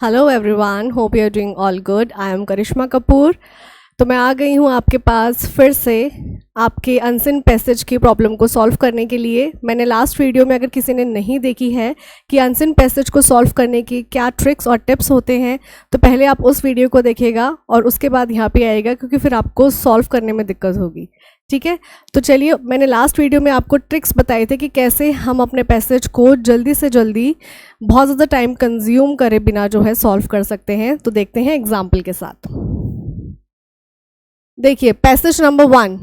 Hello everyone, hope you are doing all good. I am Karishma Kapoor. तो मैं आ गई हूँ आपके पास फिर से आपके अनसिन पैसेज की प्रॉब्लम को सॉल्व करने के लिए। मैंने लास्ट वीडियो में, अगर किसी ने नहीं देखी है कि अनसिन पैसेज को सॉल्व करने की क्या ट्रिक्स और टिप्स होते हैं, तो पहले आप उस वीडियो को देखिएगा और उसके बाद यहाँ पे आएगा, क्योंकि फिर आपको सॉल्व करने में दिक्कत होगी। ठीक है, तो चलिए, मैंने लास्ट वीडियो में आपको ट्रिक्स बताए थे कि कैसे हम अपने पैसेज को जल्दी से जल्दी, बहुत ज़्यादा टाइम कंज्यूम करे बिना जो है सॉल्व कर सकते हैं। तो देखते हैं एग्जाम्पल के साथ। देखिए, पैसेज नंबर 1,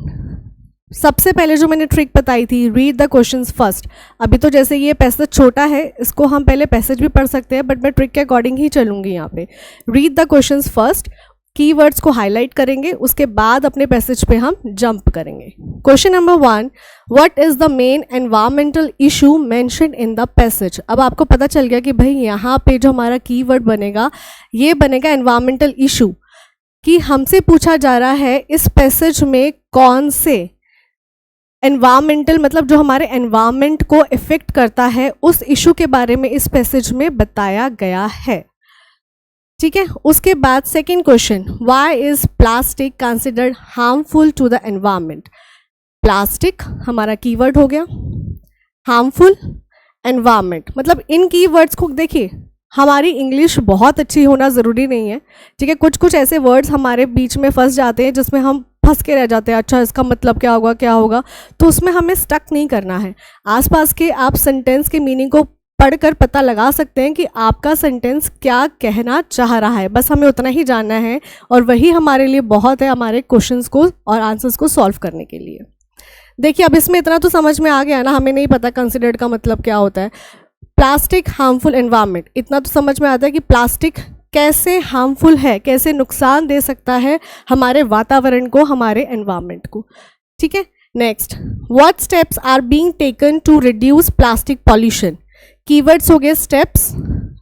सबसे पहले जो मैंने ट्रिक बताई थी, रीड द क्वेश्चंस फर्स्ट। अभी तो जैसे ये पैसेज छोटा है, इसको हम पहले पैसेज भी पढ़ सकते हैं, बट मैं ट्रिक के अकॉर्डिंग ही चलूंगी यहाँ पे। Read the questions first, keywords को हाईलाइट करेंगे, उसके बाद अपने पैसेज पे हम जंप करेंगे। Question number 1, what is the main environmental issue mentioned in the passage. अब आपको पता चल गया कि भाई यहाँ पे जो हमारा कीवर्ड बनेगा, ये बनेगा एनवायरमेंटल इशू, कि हमसे पूछा जा रहा है इस पैसेज में कौन से एनवायरमेंटल, मतलब जो हमारे एनवायरमेंट को इफेक्ट करता है, उस इशू के बारे में इस पैसेज में बताया गया है। ठीक है, उसके बाद second question, why is plastic considered harmful to the environment. Plastic हमारा कीवर्ड हो गया, हार्मफुल, एनवायरमेंट, मतलब इन कीवर्ड्स को देखिए, हमारी इंग्लिश बहुत अच्छी होना ज़रूरी नहीं है। ठीक है, कुछ कुछ ऐसे वर्ड्स हमारे बीच में फंस जाते हैं जिसमें हम फंस के रह जाते हैं, अच्छा इसका मतलब क्या होगा क्या होगा, तो उसमें हमें स्टक नहीं करना है। आसपास के आप सेंटेंस के मीनिंग को पढ़कर पता लगा सकते हैं कि आपका सेंटेंस क्या कहना चाह रहा है, बस हमें उतना ही जानना है, और वही हमारे लिए बहुत है हमारे क्वेश्चंस को और आंसर्स को सॉल्व करने के लिए। देखिए, अब इसमें इतना तो समझ में आ गया ना, हमें नहीं पता कंसिडर्ड का मतलब क्या होता है। प्लास्टिक हार्मफुल एनवायरनमेंट, इतना तो समझ में आता है कि प्लास्टिक कैसे हार्मफुल है, कैसे नुकसान दे सकता है हमारे वातावरण को, हमारे एनवायरनमेंट को। ठीक है, next, what steps are being taken to reduce plastic pollution. Keywords हो गए स्टेप्स,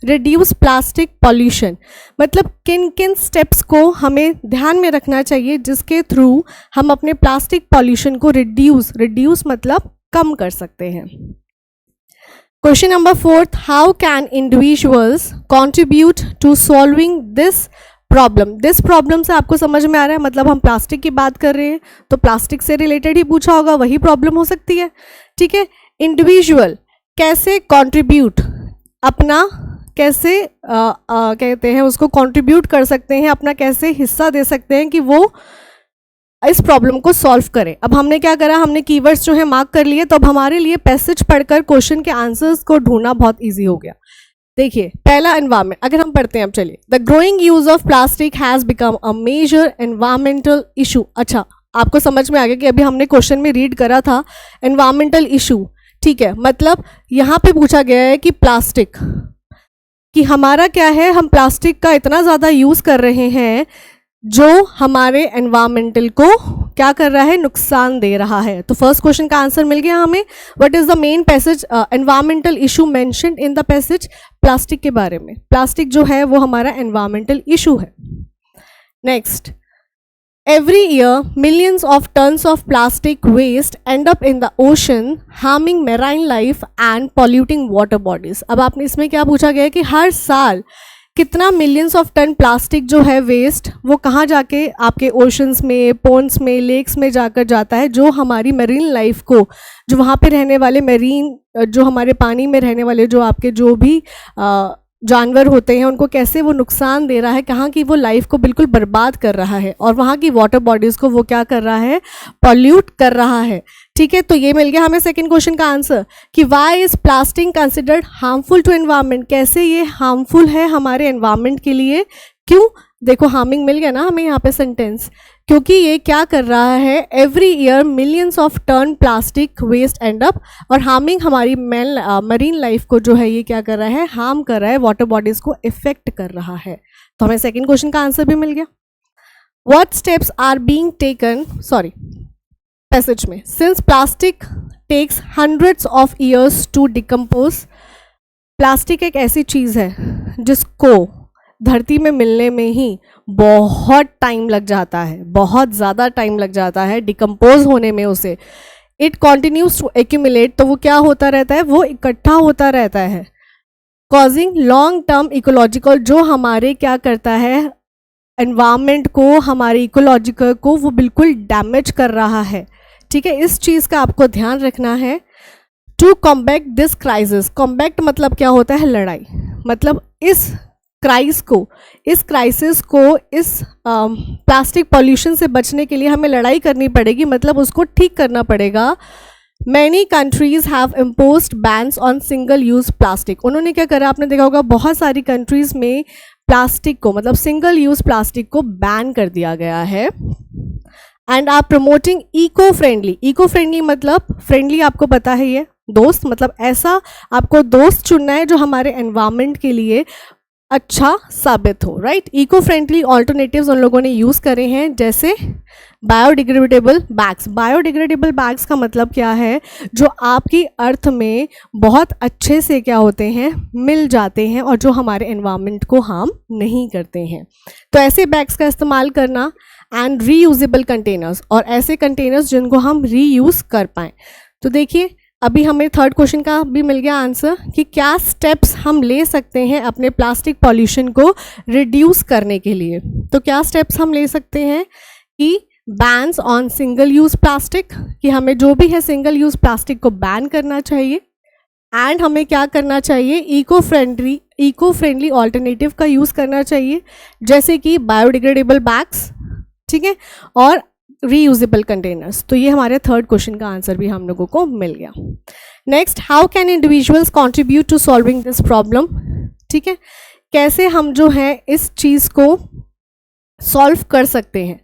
रिड्यूस प्लास्टिक पॉल्यूशन, मतलब किन किन स्टेप्स को हमें ध्यान में रखना चाहिए जिसके थ्रू हम अपने प्लास्टिक पॉल्यूशन को रिड्यूस मतलब कम कर सकते हैं। Question number 4, how can individuals contribute to solving this problem. This problem से आपको समझ में आ रहा है, मतलब हम प्लास्टिक की बात कर रहे हैं, तो प्लास्टिक से रिलेटेड ही पूछा होगा, वही प्रॉब्लम हो सकती है। ठीक है, इंडिविजुअल कैसे कंट्रीब्यूट, अपना कैसे कहते हैं उसको, कंट्रीब्यूट कर सकते हैं, अपना कैसे हिस्सा दे सकते हैं कि वो इस प्रॉब्लम को सॉल्व करें। अब हमने क्या करा, हमने कीवर्ड्स जो है मार्क कर लिए, तो अब हमारे लिए पैसेज पढ़कर क्वेश्चन के आंसर्स को ढूंढना बहुत ईजी हो गया। देखिए, पहला एनवायरमेंट, अगर हम पढ़ते हैं, अब चलिए, the growing use of plastic has become a major environmental issue. अच्छा, आपको समझ में आ गया कि अभी हमने क्वेश्चन में रीड करा था एनवायरमेंटल इशू। ठीक है, मतलब यहाँ पे पूछा गया है कि प्लास्टिक, कि हमारा क्या है, हम प्लास्टिक का इतना ज़्यादा यूज़ कर रहे हैं जो हमारे एनवायरमेंटल को क्या कर रहा है, नुकसान दे रहा है। तो फर्स्ट क्वेश्चन का आंसर मिल गया हमें। What is the main passage environmental issue mentioned in the passage, plastic के बारे में। प्लास्टिक जो है वो हमारा एनवायरमेंटल इशू है। Next, every year millions of tons of plastic waste end up in the ocean harming marine life and polluting water bodies। अब आपने इसमें क्या पूछा गया है कि हर साल कितना मिलियंस ऑफ टन प्लास्टिक जो है वेस्ट, वो कहाँ जाके आपके ओशंस में, पोन्स में, लेक्स में जाकर जाता है, जो हमारी मरीन लाइफ को, जो वहाँ पे रहने वाले मरीन, जो हमारे पानी में रहने वाले जो आपके जो भी जानवर होते हैं, उनको कैसे वो नुकसान दे रहा है, कहाँ की वो लाइफ को बिल्कुल बर्बाद कर रहा है, और वहाँ की वाटर बॉडीज़ को वो क्या कर रहा है, पॉल्यूट कर रहा है। ठीक है, तो ये मिल गया हमें सेकंड क्वेश्चन का आंसर कि why is plastic considered harmful to environment, कैसे ये हार्मफुल है हमारे एनवायरनमेंट के लिए। क्यों, देखो हार्मिंग मिल गया ना हमें यहाँ पे सेंटेंस, क्योंकि ये क्या कर रहा है, every year millions of ton plastic waste end up, और हार्मिंग हमारी मरीन लाइफ को जो है ये क्या कर रहा है, हार्म कर रहा है, वाटर बॉडीज को इफेक्ट कर रहा है। तो हमें सेकंड क्वेश्चन का आंसर भी मिल गया। What steps are being taken, sorry passage में, since plastic takes hundreds of years to decompose. Plastic एक ऐसी चीज़ है जिसको धरती में मिलने में ही बहुत टाइम लग जाता है, बहुत ज़्यादा टाइम लग जाता है डिकम्पोज होने में उसे। इट कॉन्टिन्यूज टू एक्यूमुलेट, तो वो क्या होता रहता है, वो इकट्ठा होता रहता है। कॉजिंग लॉन्ग टर्म इकोलॉजिकल, जो हमारे क्या करता है एनवायरनमेंट को, हमारे इकोलॉजिकल को वो बिल्कुल डैमेज कर रहा है। ठीक है, इस चीज़ का आपको ध्यान रखना है। To combat this crisis, combat मतलब क्या होता है, लड़ाई, मतलब इस क्राइसिस को इस प्लास्टिक पॉल्यूशन से बचने के लिए हमें लड़ाई करनी पड़ेगी, मतलब उसको ठीक करना पड़ेगा। Many countries have imposed bans on single use plastic, उन्होंने क्या करा, आपने देखा होगा बहुत सारी कंट्रीज में प्लास्टिक को, मतलब सिंगल यूज प्लास्टिक को बैन कर दिया गया है। And are promoting eco friendly, eco friendly मतलब फ्रेंडली आपको पता है ये दोस्त, मतलब ऐसा आपको दोस्त चुनना है जो हमारे एनवायरनमेंट के लिए अच्छा साबित हो, राइट। इको फ्रेंडली ऑल्टरनेटिव्स उन लोगों ने यूज़ करे हैं, जैसे बायोडिग्रेडेबल बैग्स। बायोडिग्रेडेबल बैग्स का मतलब क्या है, जो आपकी अर्थ में बहुत अच्छे से क्या होते हैं, मिल जाते हैं और जो हमारे एनवायरनमेंट को हार्म नहीं करते हैं। तो ऐसे बैग्स का इस्तेमाल करना। एंड रीयूजेबल कंटेनर्स, और ऐसे कंटेनर्स जिनको हम रीयूज़ कर पाएँ। तो देखिए अभी हमें थर्ड क्वेश्चन का भी मिल गया आंसर कि क्या स्टेप्स हम ले सकते हैं अपने प्लास्टिक पॉल्यूशन को रिड्यूस करने के लिए। तो क्या स्टेप्स हम ले सकते हैं कि bans on single use plastic, कि हमें जो भी है सिंगल यूज़ प्लास्टिक को बैन करना चाहिए। एंड हमें क्या करना चाहिए, इको फ्रेंडली ऑल्टरनेटिव का यूज़ करना चाहिए, जैसे कि बायोडिग्रेडेबल बैग्स, ठीक है, और रीयूजेबल कंटेनर्स। तो ये हमारे थर्ड क्वेश्चन का आंसर भी हम लोगों को मिल गया। Next, how can individuals contribute to solving this problem. ठीक है, कैसे हम जो है इस चीज़ को सॉल्व कर सकते हैं।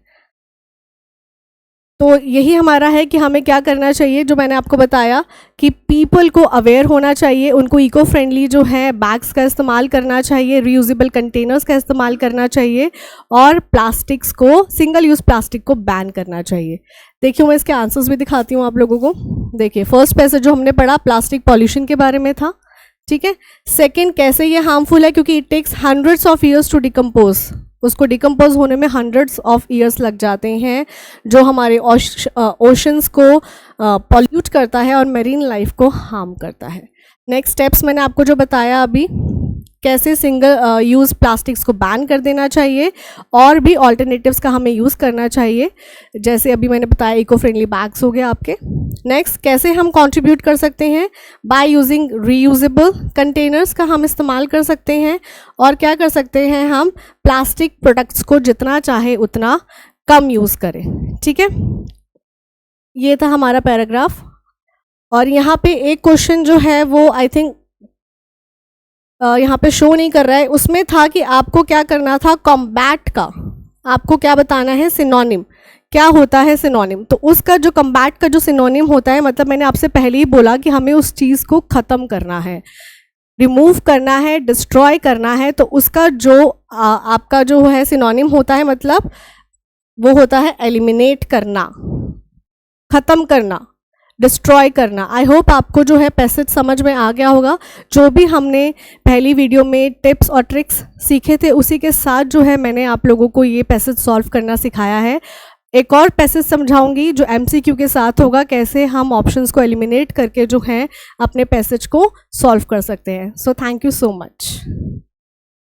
तो यही हमारा है कि हमें क्या करना चाहिए, जो मैंने आपको बताया कि पीपल को अवेयर होना चाहिए, उनको इको फ्रेंडली जो है बैग्स का इस्तेमाल करना चाहिए, रीयूजेबल कंटेनर्स का इस्तेमाल करना चाहिए, और प्लास्टिक्स को, सिंगल यूज़ प्लास्टिक को बैन करना चाहिए। देखिए मैं इसके आंसर्स भी दिखाती हूँ आप लोगों को। देखिए फर्स्ट पैसेज जो हमने पढ़ा प्लास्टिक पॉल्यूशन के बारे में था, ठीक है। सेकेंड, कैसे ये हार्मफुल है, क्योंकि it takes hundreds of years to decompose, उसको डिकम्पोज होने में हंड्रेड्स ऑफ ईयर्स लग जाते हैं, जो हमारे ओशंस को पॉल्यूट करता है और मेरीन लाइफ को हार्म करता है। नेक्स्ट स्टेप्स मैंने आपको जो बताया अभी, कैसे सिंगल यूज़ प्लास्टिक्स को बैन कर देना चाहिए और भी ऑल्टरनेटिव्स का हमें यूज़ करना चाहिए, जैसे अभी मैंने बताया इको फ्रेंडली बैग्स हो गए आपके। नेक्स्ट, कैसे हम कंट्रीब्यूट कर सकते हैं, बाय यूजिंग रीयूजेबल कंटेनर्स का हम इस्तेमाल कर सकते हैं, और क्या कर सकते हैं, हम प्लास्टिक प्रोडक्ट्स को जितना चाहे उतना कम यूज़ करें। ठीक है, ये था हमारा पैराग्राफ। और यहाँ पे एक क्वेश्चन जो है वो आई थिंक यहाँ पे शो नहीं कर रहा है, उसमें था कि आपको क्या करना था, कॉम्बैट का आपको क्या बताना है, सिनोनिम क्या होता है सिनोनिम। तो उसका जो कॉम्बैट का जो सिनोनिम होता है, मतलब मैंने आपसे पहले ही बोला कि हमें उस चीज़ को ख़त्म करना है, रिमूव करना है, डिस्ट्रॉय करना है। तो उसका जो आपका जो है सिनोनिम होता है, मतलब वो होता है एलिमिनेट करना, ख़त्म करना, डिस्ट्रॉय करना। आई होप आपको जो है पैसेज समझ में आ गया होगा। जो भी हमने पहली वीडियो में टिप्स और ट्रिक्स सीखे थे, उसी के साथ जो है मैंने आप लोगों को ये पैसेज सॉल्व करना सिखाया है। एक और पैसेज समझाऊंगी जो MCQ के साथ होगा, कैसे हम ऑप्शंस को एलिमिनेट करके जो है अपने पैसेज को सॉल्व कर सकते हैं। So thank you so much.